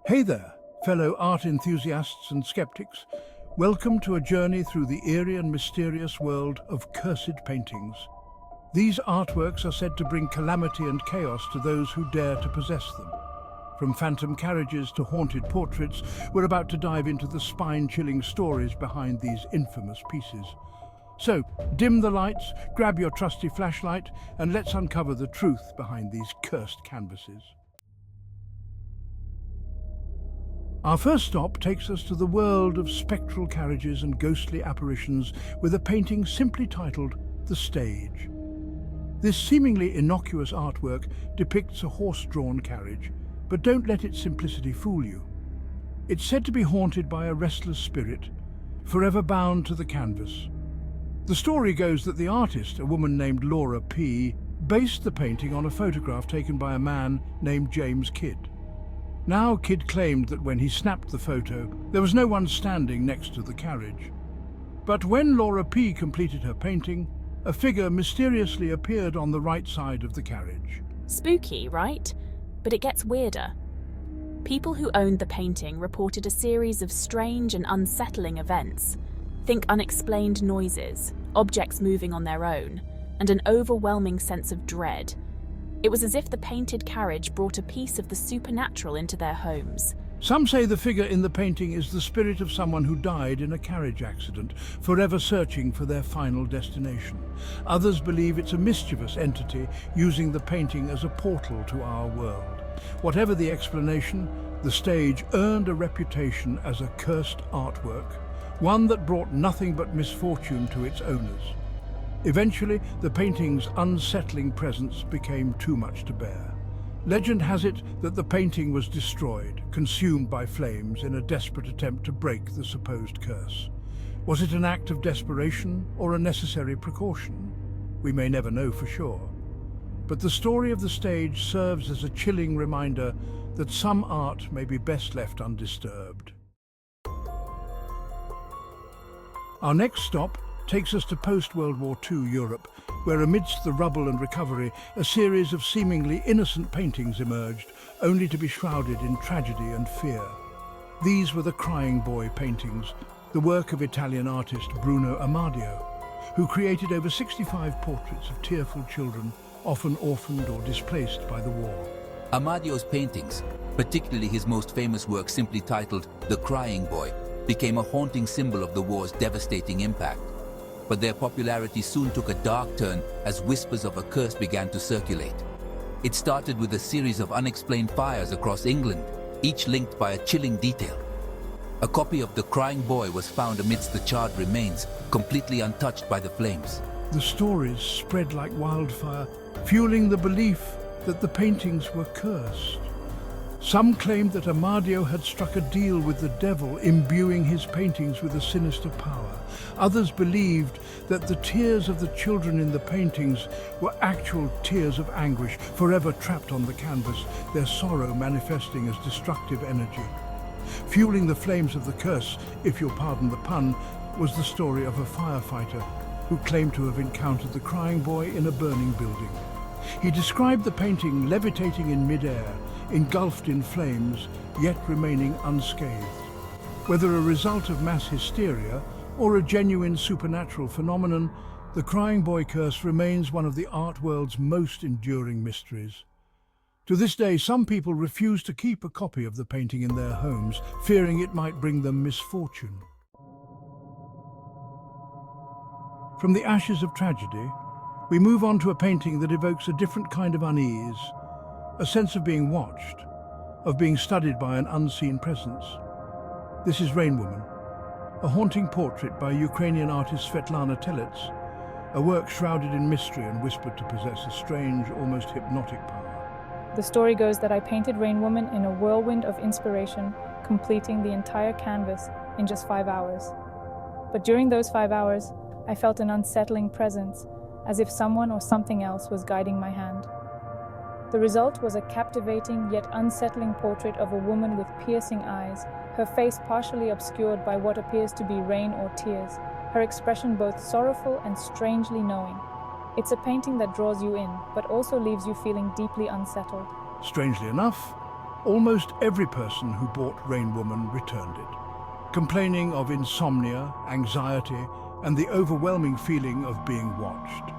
Hey there, fellow art enthusiasts and skeptics. Welcome to a journey through the eerie and mysterious world of cursed paintings. These artworks are said to bring calamity and chaos to those who dare to possess them. From phantom carriages to haunted portraits, we're about to dive into the spine-chilling stories behind these infamous pieces. So, dim the lights, grab your trusty flashlight, and let's uncover the truth behind these cursed canvases. Our first stop takes us to the world of spectral carriages and ghostly apparitions with a painting simply titled The Stage. This seemingly innocuous artwork depicts a horse-drawn carriage, but don't let its simplicity fool you. It's said to be haunted by a restless spirit, forever bound to the canvas. The story goes that the artist, a woman named Laura P., based the painting on a photograph taken by a man named James Kidd. Now, Kidd claimed that when he snapped the photo, there was no one standing next to the carriage. But when Laura P. completed her painting, a figure mysteriously appeared on the right side of the carriage. Spooky, right? But it gets weirder. People who owned the painting reported a series of strange and unsettling events. Think unexplained noises, objects moving on their own, and an overwhelming sense of dread. It was as if the painted carriage brought a piece of the supernatural into their homes. Some say the figure in the painting is the spirit of someone who died in a carriage accident, forever searching for their final destination. Others believe it's a mischievous entity using the painting as a portal to our world. Whatever the explanation, the stage earned a reputation as a cursed artwork, one that brought nothing but misfortune to its owners. Eventually, the painting's unsettling presence became too much to bear. Legend has it that the painting was destroyed, consumed by flames in a desperate attempt to break the supposed curse. Was it an act of desperation or a necessary precaution? We may never know for sure. But the story of the stage serves as a chilling reminder that some art may be best left undisturbed. Our next stop takes us to post-World War II Europe, where amidst the rubble and recovery, a series of seemingly innocent paintings emerged, only to be shrouded in tragedy and fear. These were the Crying Boy paintings, the work of Italian artist Bruno Amadio, who created over 65 portraits of tearful children, often orphaned or displaced by the war. Amadio's paintings, particularly his most famous work simply titled The Crying Boy, became a haunting symbol of the war's devastating impact. But their popularity soon took a dark turn as whispers of a curse began to circulate. It started with a series of unexplained fires across England, each linked by a chilling detail. A copy of The Crying Boy was found amidst the charred remains, completely untouched by the flames. The stories spread like wildfire, fueling the belief that the paintings were cursed. Some claimed that Amadio had struck a deal with the devil, imbuing his paintings with a sinister power. Others believed that the tears of the children in the paintings were actual tears of anguish, forever trapped on the canvas, their sorrow manifesting as destructive energy. Fueling the flames of the curse, if you'll pardon the pun, was the story of a firefighter who claimed to have encountered the Crying Boy in a burning building. He described the painting levitating in midair, engulfed in flames, yet remaining unscathed. Whether a result of mass hysteria or a genuine supernatural phenomenon, the Crying Boy curse remains one of the art world's most enduring mysteries. To this day, some people refuse to keep a copy of the painting in their homes, fearing it might bring them misfortune. From the ashes of tragedy, we move on to a painting that evokes a different kind of unease, a sense of being watched, of being studied by an unseen presence. This is Rain Woman, a haunting portrait by Ukrainian artist Svetlana Telets, a work shrouded in mystery and whispered to possess a strange, almost hypnotic power. The story goes that I painted Rain Woman in a whirlwind of inspiration, completing the entire canvas in just 5 hours. But during those 5 hours, I felt an unsettling presence, as if someone or something else was guiding my hand. The result was a captivating yet unsettling portrait of a woman with piercing eyes, her face partially obscured by what appears to be rain or tears, her expression both sorrowful and strangely knowing. It's a painting that draws you in, but also leaves you feeling deeply unsettled. Strangely enough, almost every person who bought Rain Woman returned it, complaining of insomnia, anxiety, and the overwhelming feeling of being watched.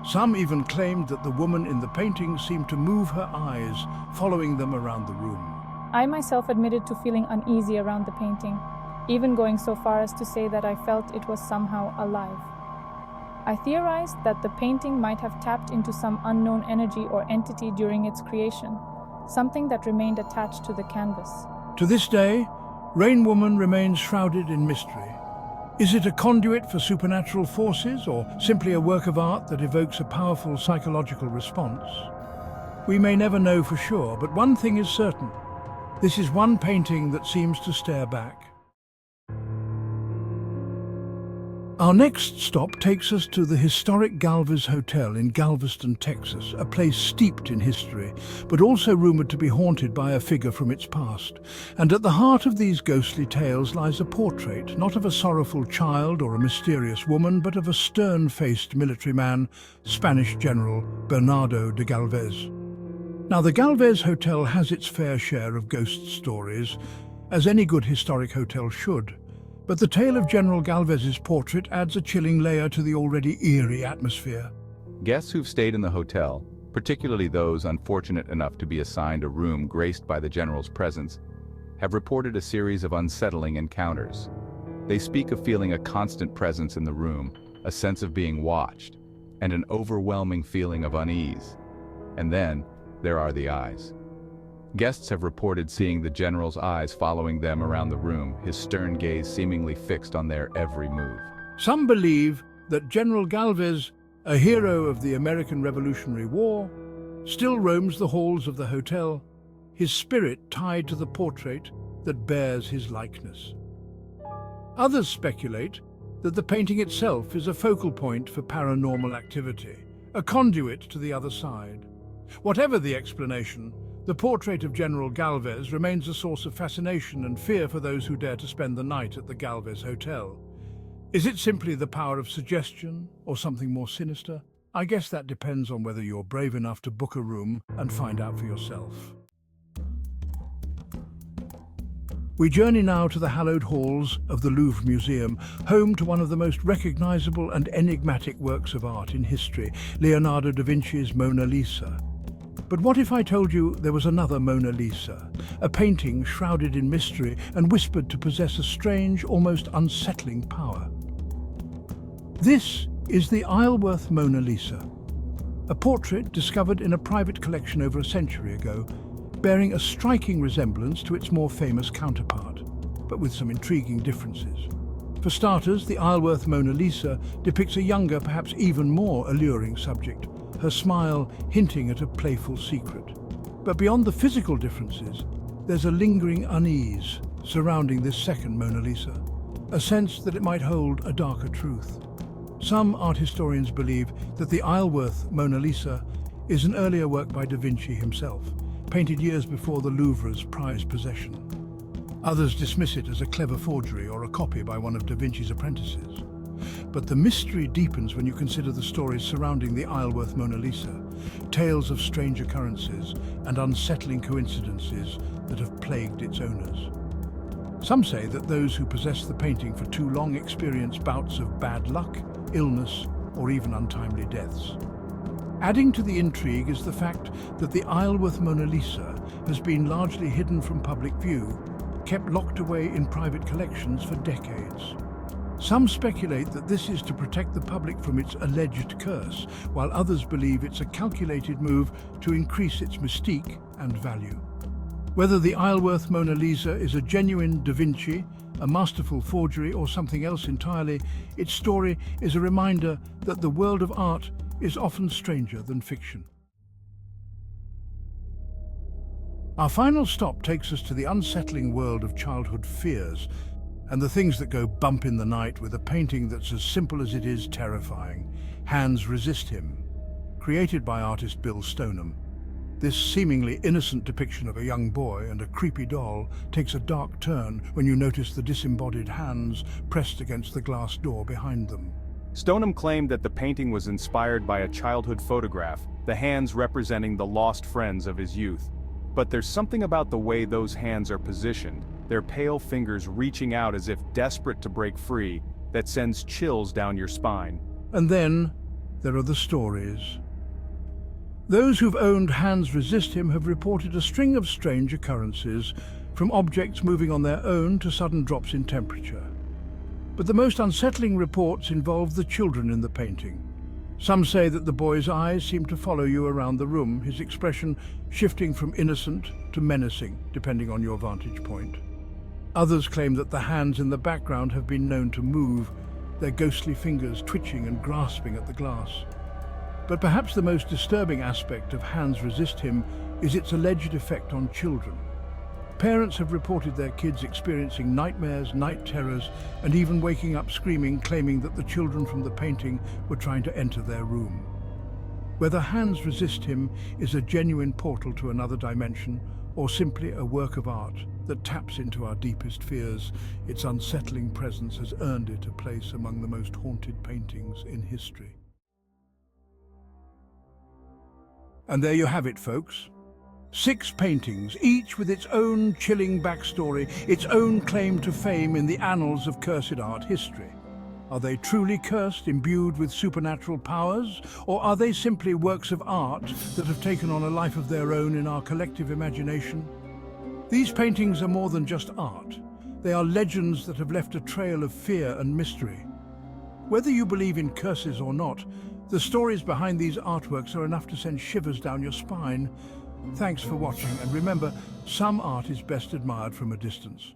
Some even claimed that the woman in the painting seemed to move her eyes, following them around the room. I myself admitted to feeling uneasy around the painting, even going so far as to say that I felt it was somehow alive. I theorized that the painting might have tapped into some unknown energy or entity during its creation, something that remained attached to the canvas. To this day, Rain Woman remains shrouded in mystery. Is it a conduit for supernatural forces, or simply a work of art that evokes a powerful psychological response? We may never know for sure, but one thing is certain. This is one painting that seems to stare back. Our next stop takes us to the historic Galvez Hotel in Galveston, Texas, a place steeped in history, but also rumored to be haunted by a figure from its past. And at the heart of these ghostly tales lies a portrait, not of a sorrowful child or a mysterious woman, but of a stern-faced military man, Spanish General Bernardo de Galvez. Now, the Galvez Hotel has its fair share of ghost stories, as any good historic hotel should. But the tale of General Galvez's portrait adds a chilling layer to the already eerie atmosphere. Guests who've stayed in the hotel, particularly those unfortunate enough to be assigned a room graced by the general's presence, have reported a series of unsettling encounters. They speak of feeling a constant presence in the room, a sense of being watched, and an overwhelming feeling of unease. And then, there are the eyes. Guests have reported seeing the general's eyes following them around the room, his stern gaze seemingly fixed on their every move. Some believe that General Galvez, a hero of the American Revolutionary War, still roams the halls of the hotel, his spirit tied to the portrait that bears his likeness. Others speculate that the painting itself is a focal point for paranormal activity, a conduit to the other side. Whatever the explanation, the portrait of General Galvez remains a source of fascination and fear for those who dare to spend the night at the Galvez Hotel. Is it simply the power of suggestion, or something more sinister? I guess that depends on whether you're brave enough to book a room and find out for yourself. We journey now to the hallowed halls of the Louvre Museum, home to one of the most recognizable and enigmatic works of art in history, Leonardo da Vinci's Mona Lisa. But what if I told you there was another Mona Lisa, a painting shrouded in mystery and whispered to possess a strange, almost unsettling power? This is the Isleworth Mona Lisa, a portrait discovered in a private collection over a century ago, bearing a striking resemblance to its more famous counterpart, but with some intriguing differences. For starters, the Isleworth Mona Lisa depicts a younger, perhaps even more alluring subject, her smile hinting at a playful secret. But beyond the physical differences, there's a lingering unease surrounding this second Mona Lisa, a sense that it might hold a darker truth. Some art historians believe that the Isleworth Mona Lisa is an earlier work by Da Vinci himself, painted years before the Louvre's prized possession. Others dismiss it as a clever forgery or a copy by one of Da Vinci's apprentices. But the mystery deepens when you consider the stories surrounding the Isleworth Mona Lisa, tales of strange occurrences and unsettling coincidences that have plagued its owners. Some say that those who possess the painting for too long experience bouts of bad luck, illness, or even untimely deaths. Adding to the intrigue is the fact that the Isleworth Mona Lisa has been largely hidden from public view, kept locked away in private collections for decades. Some speculate that this is to protect the public from its alleged curse, while others believe it's a calculated move to increase its mystique and value. Whether the Isleworth Mona Lisa is a genuine Da Vinci, a masterful forgery, or something else entirely, its story is a reminder that the world of art is often stranger than fiction. Our final stop takes us to the unsettling world of childhood fears, and the things that go bump in the night with a painting that's as simple as it is terrifying, Hands Resist Him, created by artist Bill Stoneham. This seemingly innocent depiction of a young boy and a creepy doll takes a dark turn when you notice the disembodied hands pressed against the glass door behind them. Stoneham claimed that the painting was inspired by a childhood photograph, the hands representing the lost friends of his youth. But there's something about the way those hands are positioned, their pale fingers reaching out as if desperate to break free, that sends chills down your spine. And then there are the stories. Those who've owned Hands Resist Him have reported a string of strange occurrences, from objects moving on their own to sudden drops in temperature. But the most unsettling reports involve the children in the painting. Some say that the boy's eyes seem to follow you around the room, his expression shifting from innocent to menacing, depending on your vantage point. Others claim that the hands in the background have been known to move, their ghostly fingers twitching and grasping at the glass. But perhaps the most disturbing aspect of Hands Resist Him is its alleged effect on children. Parents have reported their kids experiencing nightmares, night terrors, and even waking up screaming, claiming that the children from the painting were trying to enter their room. Whether Hands Resist Him is a genuine portal to another dimension, or simply a work of art that taps into our deepest fears, its unsettling presence has earned it a place among the most haunted paintings in history. And there you have it, folks. 6 paintings, each with its own chilling backstory, its own claim to fame in the annals of cursed art history. Are they truly cursed, imbued with supernatural powers, or are they simply works of art that have taken on a life of their own in our collective imagination? These paintings are more than just art. They are legends that have left a trail of fear and mystery. Whether you believe in curses or not, the stories behind these artworks are enough to send shivers down your spine. Thanks for watching, and remember, some art is best admired from a distance.